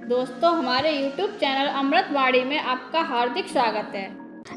दोस्तों, हमारे YouTube channel अमृतवाणी में आपका हार्दिक स्वागत है।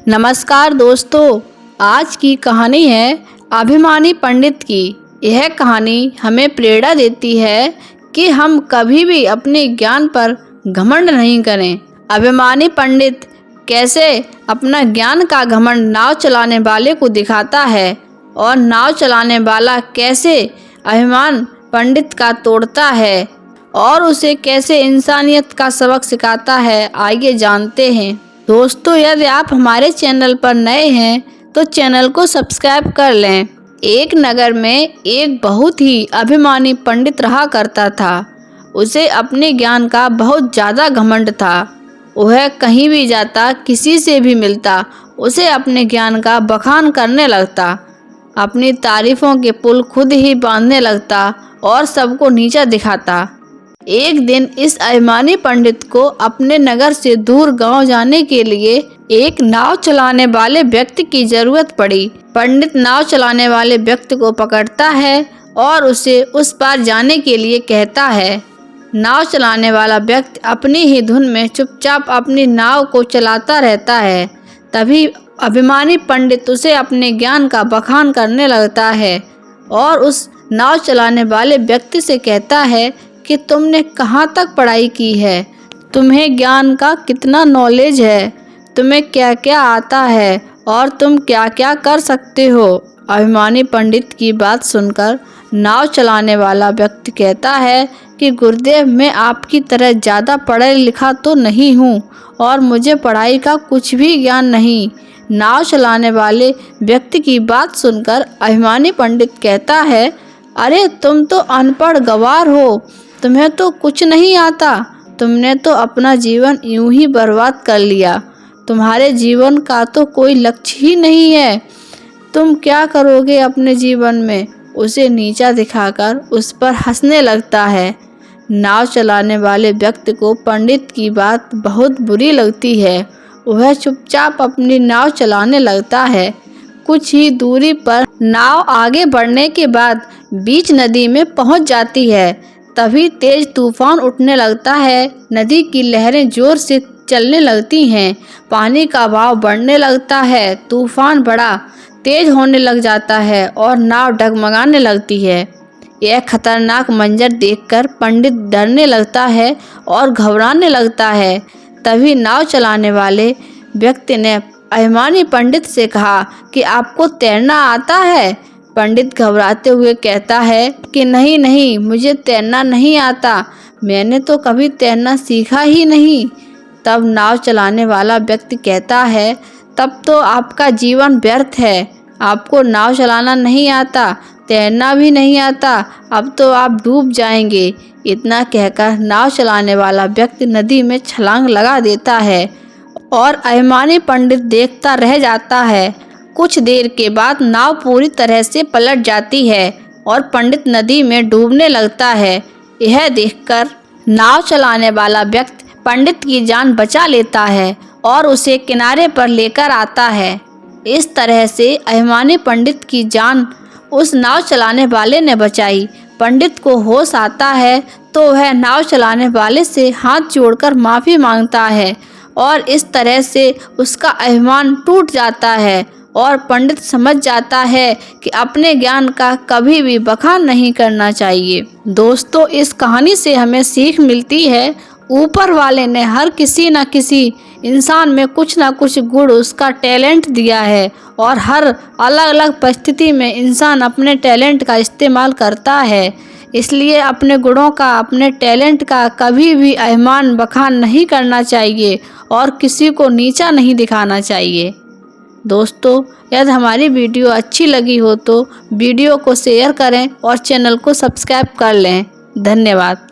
नमस्कार दोस्तों, आज की कहानी है अभिमानी पंडित की। यह कहानी हमें प्रेरणा देती है कि हम कभी भी अपने ज्ञान पर घमंड नहीं करें। अभिमानी पंडित कैसे अपना ज्ञान का घमंड नाव चलाने वाले को दिखाता है और नाव चलाने वाला कैसे अभिमान पंडित का तोड़ता है और उसे कैसे इंसानियत का सबक सिखाता है, आइए जानते हैं। दोस्तों, यदि आप हमारे चैनल पर नए हैं तो चैनल को सब्सक्राइब कर लें। एक नगर में एक बहुत ही अभिमानी पंडित रहा करता था। उसे अपने ज्ञान का बहुत ज़्यादा घमंड था। वह कहीं भी जाता, किसी से भी मिलता, उसे अपने ज्ञान का बखान करने लगता, अपनी तारीफों के पुल खुद ही बांधने लगता और सबको नीचा दिखाता। एक दिन इस अभिमानी पंडित को अपने नगर से दूर गांव जाने के लिए एक नाव चलाने वाले व्यक्ति की जरूरत पड़ी। पंडित नाव चलाने वाले व्यक्ति को पकड़ता है और उसे उस पार जाने के लिए कहता है। नाव चलाने वाला व्यक्ति अपनी ही धुन में चुपचाप अपनी नाव को चलाता रहता है। तभी अभिमानी पंडित उसे अपने ज्ञान का बखान करने लगता है और उस नाव चलाने वाले व्यक्ति से कहता है कि तुमने कहाँ तक पढ़ाई की है, तुम्हें ज्ञान का कितना नॉलेज है, तुम्हें क्या क्या आता है और तुम क्या क्या कर सकते हो। अभिमानी पंडित की बात सुनकर नाव चलाने वाला व्यक्ति कहता है कि गुरुदेव, मैं आपकी तरह ज़्यादा पढ़ा लिखा तो नहीं हूँ और मुझे पढ़ाई का कुछ भी ज्ञान नहीं। नाव चलाने वाले व्यक्ति की बात सुनकर अभिमानी पंडित कहता है, अरे तुम तो अनपढ़ गंवार हो, तुम्हें तो कुछ नहीं आता, तुमने तो अपना जीवन यूं ही बर्बाद कर लिया, तुम्हारे जीवन का तो कोई लक्ष्य ही नहीं है, तुम क्या करोगे अपने जीवन में। उसे नीचा दिखाकर उस पर हंसने लगता है। नाव चलाने वाले व्यक्ति को पंडित की बात बहुत बुरी लगती है। वह चुपचाप अपनी नाव चलाने लगता है। कुछ ही दूरी पर नाव आगे बढ़ने के बाद बीच नदी में पहुंच जाती है। तभी तेज तूफान उठने लगता है। नदी की लहरें जोर से चलने लगती हैं, पानी का बहाव बढ़ने लगता है, तूफान बड़ा तेज होने लग जाता है और नाव डगमगाने लगती है। यह खतरनाक मंजर देखकर पंडित डरने लगता है और घबराने लगता है। तभी नाव चलाने वाले व्यक्ति ने अभिमानी पंडित से कहा कि आपको तैरना आता है। पंडित घबराते हुए कहता है कि नहीं नहीं, मुझे तैरना नहीं आता, मैंने तो कभी तैरना सीखा ही नहीं। तब नाव चलाने वाला व्यक्ति कहता है, तब तो आपका जीवन व्यर्थ है, आपको नाव चलाना नहीं आता, तैरना भी नहीं आता, अब तो आप डूब जाएंगे। इतना कहकर नाव चलाने वाला व्यक्ति नदी में छलांग लगा देता है और अभिमानी पंडित देखता रह जाता है। कुछ देर के बाद नाव पूरी तरह से पलट जाती है और पंडित नदी में डूबने लगता है। यह देखकर नाव चलाने वाला व्यक्ति पंडित की जान बचा लेता है और उसे किनारे पर लेकर आता है। इस तरह से अभिमानी पंडित की जान उस नाव चलाने वाले ने बचाई। पंडित को होश आता है तो वह नाव चलाने वाले से हाथ जोड़कर माफ़ी मांगता है और इस तरह से उसका अभिमान टूट जाता है और पंडित समझ जाता है कि अपने ज्ञान का कभी भी बखान नहीं करना चाहिए। दोस्तों, इस कहानी से हमें सीख मिलती है, ऊपर वाले ने हर किसी न किसी इंसान में कुछ ना कुछ गुण, उसका टैलेंट दिया है और हर अलग अलग परिस्थिति में इंसान अपने टैलेंट का इस्तेमाल करता है। इसलिए अपने गुणों का, अपने टैलेंट का कभी भी अभिमान बखान नहीं करना चाहिए और किसी को नीचा नहीं दिखाना चाहिए। दोस्तों, यदि हमारी वीडियो अच्छी लगी हो तो वीडियो को शेयर करें और चैनल को सब्सक्राइब कर लें। धन्यवाद।